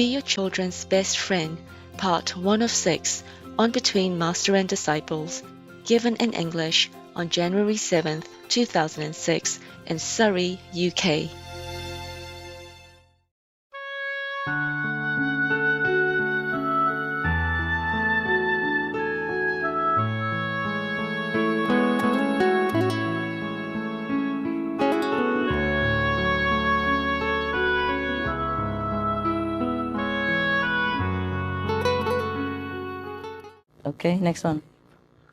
Be Your Children's Best Friend, Part 1 of 6, on Between Master and Disciples, given in English on January 7th, 2006 in Surrey, UK. Okay, next one.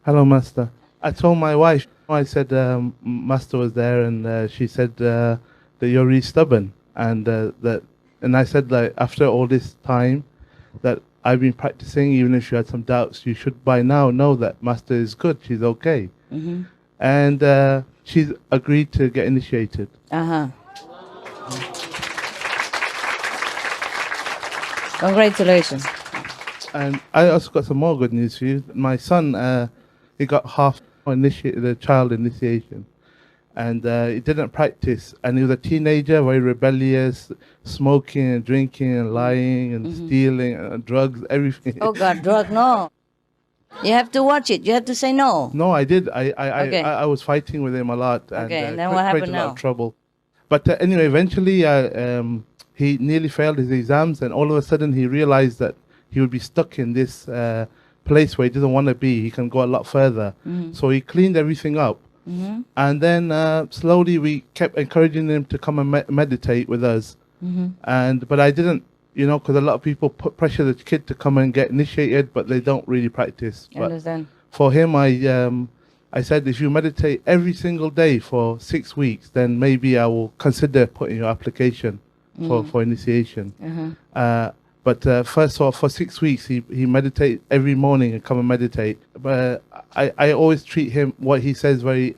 Hello, Master. I told my wife, I said Master was there, and she said that you're really stubborn, and I said, like, after all this time that I've been practicing, even if you had some doubts, you should by now know that Master is good. She's okay, and she's agreed to get initiated. Congratulations. And I also got some more good news for you. My son, he got half the child initiation, and he didn't practice. And he was a teenager, very rebellious, smoking and drinking and lying and stealing and drugs, everything. Oh God, drug, no. You have to watch it. You have to say no. No, I did. Okay. I was fighting with him a lot, and Okay, and then what happened created a lot now? of trouble. But anyway, eventually, he nearly failed his exams, and all of a sudden, he realized that he would be stuck in this place where he doesn't want to be. He can go a lot further. So he cleaned everything up. And then slowly we kept encouraging him to come and meditate with us. But I didn't, because a lot of people pressure the kid to come and get initiated, but they don't really practice. I understand. For him, I said, if you meditate every single day for 6 weeks, then maybe I will consider putting your application for initiation. But first of all, for 6 weeks, he meditates every morning and come and meditate. But I always treat him, what he says, very,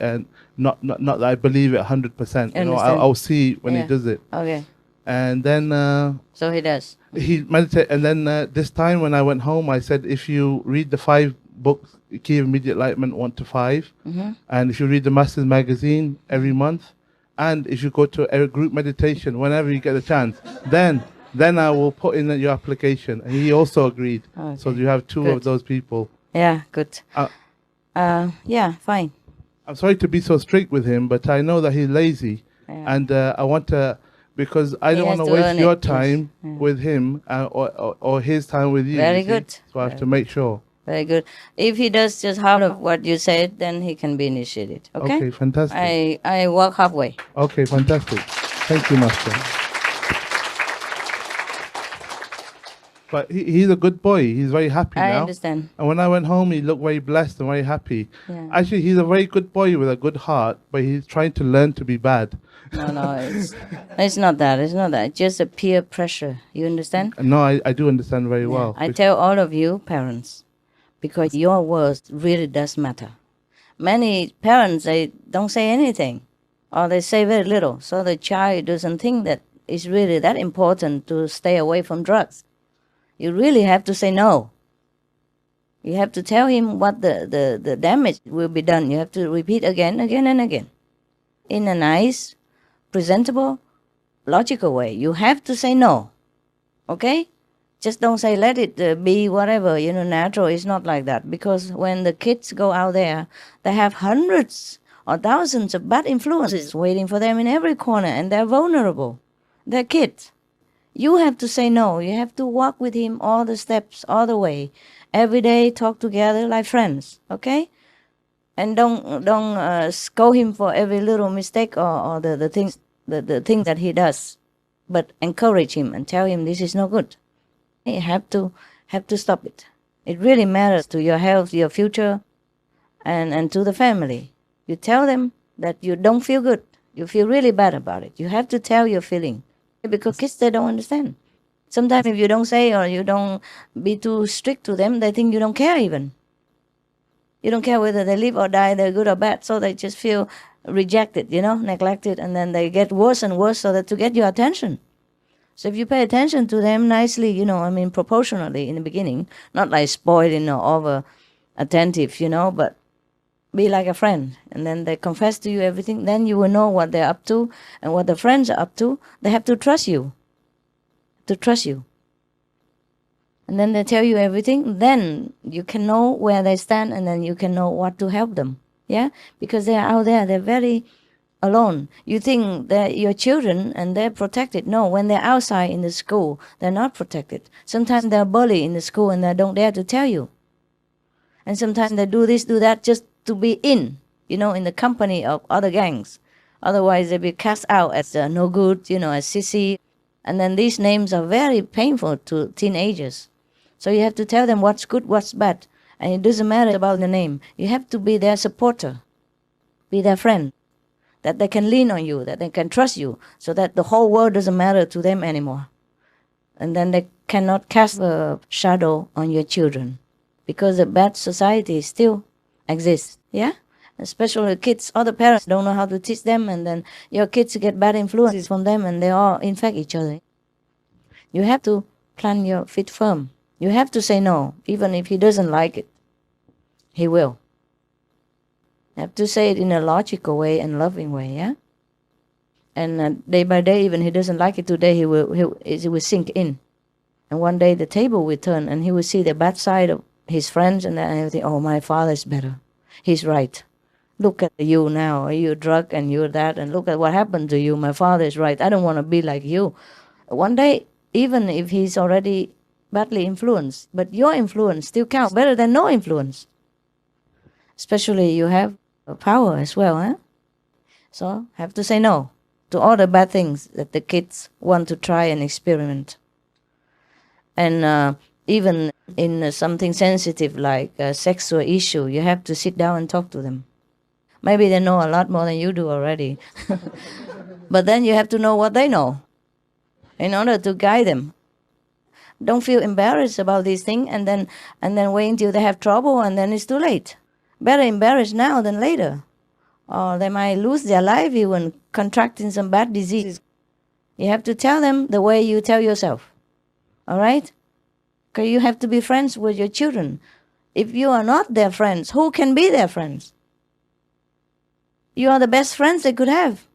not that I believe it 100%. I'll see when he does it. Okay. And then... so he does. He meditates. And then this time when I went home, I said, if you read the 5 books, Key of Immediate Enlightenment 1 to 5, and if you read the Master's Magazine every month, and if you go to a group meditation whenever you get a chance, then I will put in your application. And he also agreed. Okay. So you have 2 of those people. Yeah, good. Yeah, fine. I'm sorry to be so strict with him, but I know that he's lazy. Yeah. And I want to, because I don't want to waste your time with him or his time with you. Very you good. So I have to make sure. Very good. If he does just half of what you said, then he can be initiated. Okay? Okay, fantastic. I walk halfway. Okay, fantastic. Thank you, Master. But he's a good boy. He's very happy now. I understand. And when I went home, he looked very blessed and very happy. Yeah. Actually, he's a very good boy with a good heart, but he's trying to learn to be bad. No, it's not that. It's not that. It's just a peer pressure. You understand? No, I do understand very well. I tell all of you parents, because your words really does matter. Many parents, they don't say anything, or they say very little, so the child doesn't think that it's really that important to stay away from drugs. You really have to say no. You have to tell him what the damage will be done. You have to repeat again and again. In a nice, presentable, logical way. You have to say no. Okay? Just don't say let it be whatever, natural. It's not like that. Because when the kids go out there, they have hundreds or thousands of bad influences waiting for them in every corner, and they're vulnerable. They're kids. You have to say no. You have to walk with him all the steps, all the way. Every day, talk together like friends, okay? And don't scold him for every little mistake or the things that he does, but encourage him and tell him this is no good. You have to stop it. It really matters to your health, your future, and to the family. You tell them that you don't feel good. You feel really bad about it. You have to tell your feeling. Because kids, they don't understand. Sometimes if you don't say or you don't be too strict to them, they think you don't care even. You don't care whether they live or die, they're good or bad, so they just feel rejected, neglected, and then they get worse and worse so that to get your attention. So if you pay attention to them nicely, proportionally in the beginning, not like spoiled, over attentive, but be like a friend, and then they confess to you everything, then you will know what they're up to and what the friends are up to. They have to trust you. and then they tell you everything, then you can know where they stand, and then you can know what to help them. Yeah, because they are out there, they're very alone. You think that your children and they're protected. No, when they're outside in the school, they're not protected. Sometimes they're bullied in the school and they don't dare to tell you. And sometimes they do this, do that just to be in the company of other gangs. Otherwise, they'll be cast out as no good, as sissy. And then these names are very painful to teenagers. So you have to tell them what's good, what's bad. And it doesn't matter about the name. You have to be their supporter, be their friend, that they can lean on you, that they can trust you, so that the whole world doesn't matter to them anymore. And then they cannot cast a shadow on your children, because a bad society still exists, yeah? Especially kids, other parents don't know how to teach them, and then your kids get bad influences from them, and they all infect each other. You have to plant your feet firm. You have to say no, even if he doesn't like it. He will. You have to say it in a logical way and loving way, yeah? And day by day, even he doesn't like it today, it will sink in. And one day the table will turn, and he will see the bad side of his friends, and then he'll think, oh, my father is better. He's right. Look at you now. You're drunk and you're that, and look at what happened to you. My father is right. I don't want to be like you. One day, even if he's already badly influenced, but your influence still counts better than no influence. Especially you have power as well, huh? So have to say no to all the bad things that the kids want to try and experiment. And even in something sensitive like a sexual issue, you have to sit down and talk to them. Maybe they know a lot more than you do already. But then you have to know what they know in order to guide them. Don't feel embarrassed about these things and then wait until they have trouble, and then it's too late. Better embarrassed now than later. Or they might lose their life even, contracting some bad disease. You have to tell them the way you tell yourself. All right? Because you have to be friends with your children. If you are not their friends, who can be their friends? You are the best friends they could have.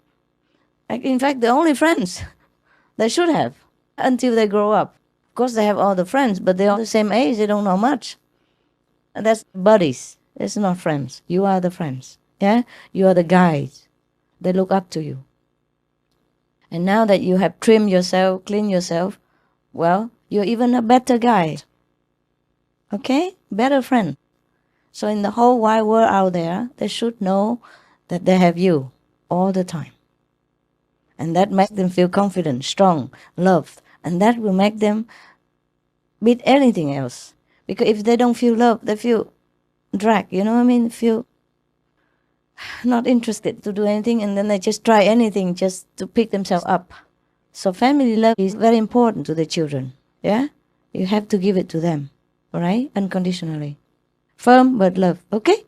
In fact, the only friends they should have until they grow up. Of course, they have all the friends, but they're all the same age. They don't know much. And that's buddies. It's not friends. You are the friends. Yeah? You are the guides. They look up to you. And now that you have trimmed yourself, cleaned yourself, well, you're even a better guide. Okay? Better friend. So in the whole wide world out there, they should know that they have you all the time. And that makes them feel confident, strong, loved. And that will make them beat anything else. Because if they don't feel loved, they feel dragged, you know what I mean? Feel not interested to do anything, and then they just try anything just to pick themselves up. So family love is very important to the children, yeah? You have to give it to them, all right? Unconditionally. Firm but love, okay?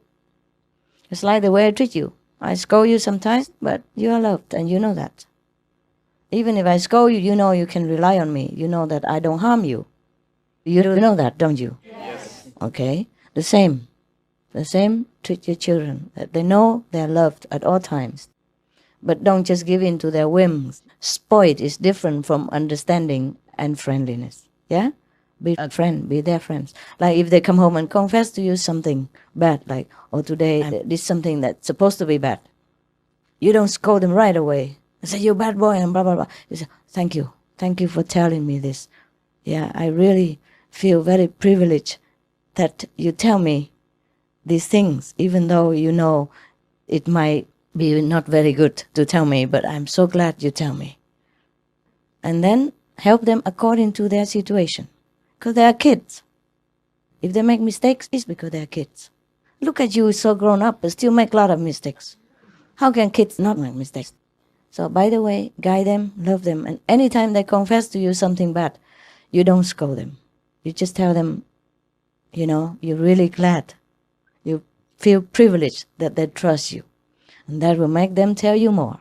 It's like the way I treat you. I scold you sometimes, but you are loved, and you know that. Even if I scold you, you know you can rely on me. You know that I don't harm you. You know that, don't you? Yes. Okay? The same. Treat your children. That they know they're loved at all times. But don't just give in to their whims. Spoiled is different from understanding and friendliness. Yeah? Be a friend, be their friends. Like if they come home and confess to you something bad, like, oh, today I did something that's supposed to be bad. You don't scold them right away. I say, you're a bad boy, and blah, blah, blah. You say, thank you. Thank you for telling me this. Yeah, I really feel very privileged that you tell me these things, even though you know it might be not very good to tell me, but I'm so glad you tell me. And then help them according to their situation. Because they are kids. If they make mistakes, it's because they are kids. Look at you, so grown up, but still make a lot of mistakes. How can kids not make mistakes? So, by the way, guide them, love them, and anytime they confess to you something bad, you don't scold them. You just tell them, you're really glad. You feel privileged that they trust you. And that will make them tell you more.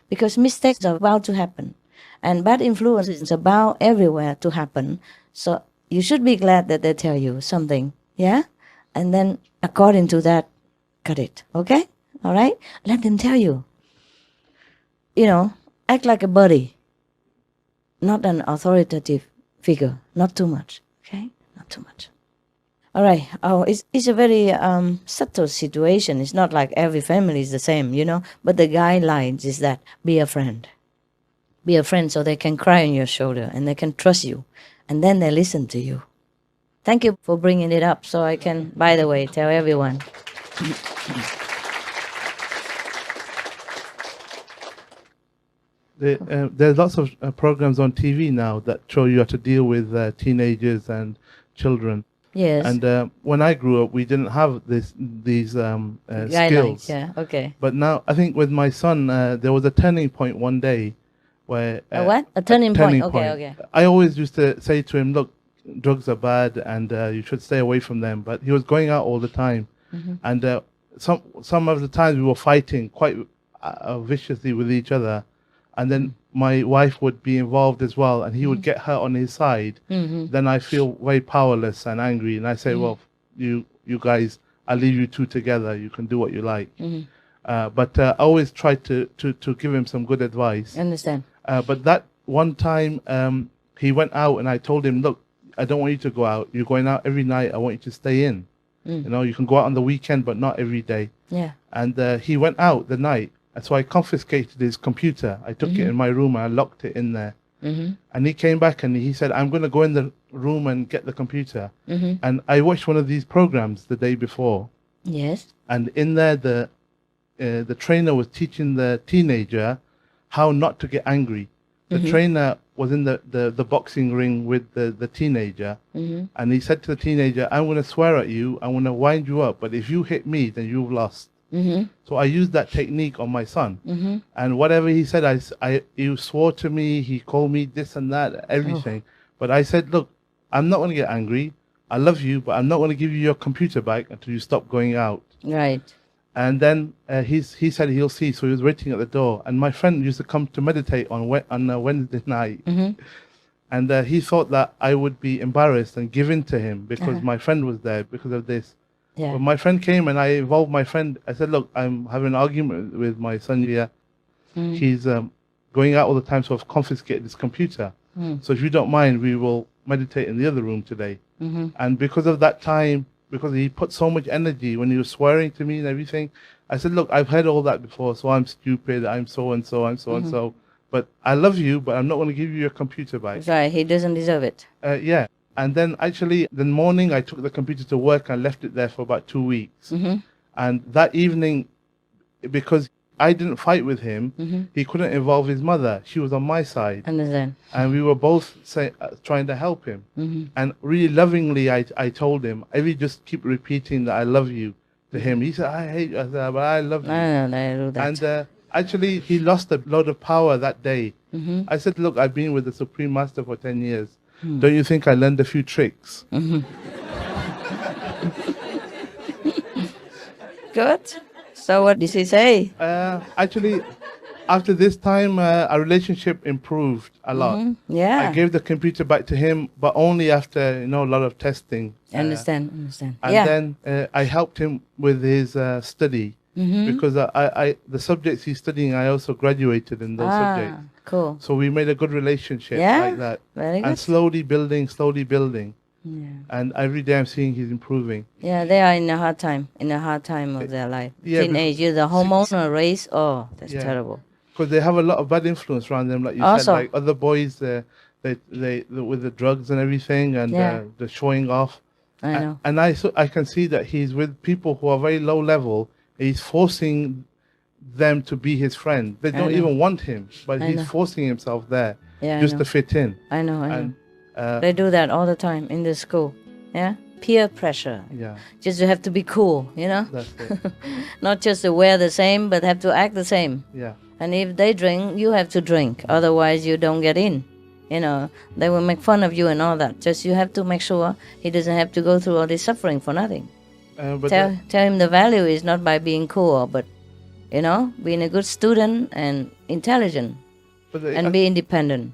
Because mistakes are about to happen. And bad influence is about everywhere to happen. So you should be glad that they tell you something. Yeah? And then according to that, cut it. Okay? All right? Let them tell you. Act like a buddy. Not an authoritative figure. Not too much. Okay, not too much. All right. Oh, it's a very subtle situation. It's not like every family is the same, you know. But the guidelines is that be a friend. Be a friend so they can cry on your shoulder and they can trust you, and then they listen to you. Thank you for bringing it up so I can, by the way, tell everyone. There's lots of programs on TV now that show you how to deal with teenagers and children. Yes. And when I grew up, we didn't have these Guidelines. skills. Yeah. Okay. But now, I think with my son, there was a turning point one day where... A what? A turning point. Okay, okay. I always used to say to him, look, drugs are bad and you should stay away from them. But he was going out all the time. Mm-hmm. And some of the times we were fighting quite viciously with each other. And then my wife would be involved as well, and he would get her on his side. Mm-hmm. Then I feel very powerless and angry, and I say, well, you guys, I'll leave you two together. You can do what you like. Mm-hmm. But I always try to give him some good advice. I understand. But that one time he went out, and I told him, look, I don't want you to go out. You're going out every night. I want you to stay in. You know, you can go out on the weekend, but not every day. Yeah. And he went out the night. And so I confiscated his computer. I took it in my room and I locked it in there. Mm-hmm. And he came back and he said, I'm going to go in the room and get the computer. Mm-hmm. And I watched one of these programs the day before. Yes. And in there, the trainer was teaching the teenager how not to get angry. The trainer was in the boxing ring with the teenager. Mm-hmm. And he said to the teenager, I'm going to swear at you. I'm going to wind you up. But if you hit me, then you've lost. Mm-hmm. So I used that technique on my son. Mm-hmm. And whatever he said, he swore to me, he called me this and that, everything. But I said, look, I'm not going to get angry. I love you, but I'm not going to give you your computer back until you stop going out. Right. And then he said he'll see. So he was waiting at the door. And my friend used to come to meditate on a Wednesday night. Mm-hmm. And he thought that I would be embarrassed and give in to him because my friend was there because of this. Yeah. When my friend came and I involved my friend, I said, look, I'm having an argument with my son here. He's going out all the time, so I've confiscated his computer. So if you don't mind, we will meditate in the other room today. And because of that time, because he put so much energy when he was swearing to me and everything, I said, look, I've heard all that before, so I'm stupid, I'm so-and-so, I'm so-and-so. But I love you, but I'm not going to give you your computer back. Right, he doesn't deserve it. Yeah. And then actually, the morning I took the computer to work and left it there for about 2 weeks. And that evening, because I didn't fight with him, he couldn't involve his mother. She was on my side. Understand. And we were both trying to help him. And really lovingly, I told him, I just keep repeating that I love you to him. He said, I hate you. I said, but I love you. I do that. And actually, he lost a lot of power that day. I said, look, I've been with the Supreme Master for 10 years. Don't you think I learned a few tricks? Good. So what did he say? Actually, after this time, our relationship improved a lot. Yeah. I gave the computer back to him, but only after, a lot of testing. Understand. And then I helped him with his study. Because the subjects he's studying, I also graduated in those subjects. Cool. So we made a good relationship like that. Very good. And slowly building. Yeah. And every day I'm seeing he's improving. Yeah, they are in a hard time of their life. Yeah, Teenage, the hormonal race, that's terrible. Because they have a lot of bad influence around them, like you said, like other boys, they with the drugs and everything, and the showing off. I know. And I can see that he's with people who are very low level. He's forcing them to be his friend. They don't even want him, but he's forcing himself there just to fit in. I know. They do that all the time in the school. Yeah, peer pressure. Yeah, just you have to be cool, That's it. Not just to wear the same, but have to act the same. Yeah. And if they drink, you have to drink. Otherwise, you don't get in. They will make fun of you and all that. Just you have to make sure he doesn't have to go through all this suffering for nothing. Tell him the value is not by being cool, but being a good student and intelligent, and be independent.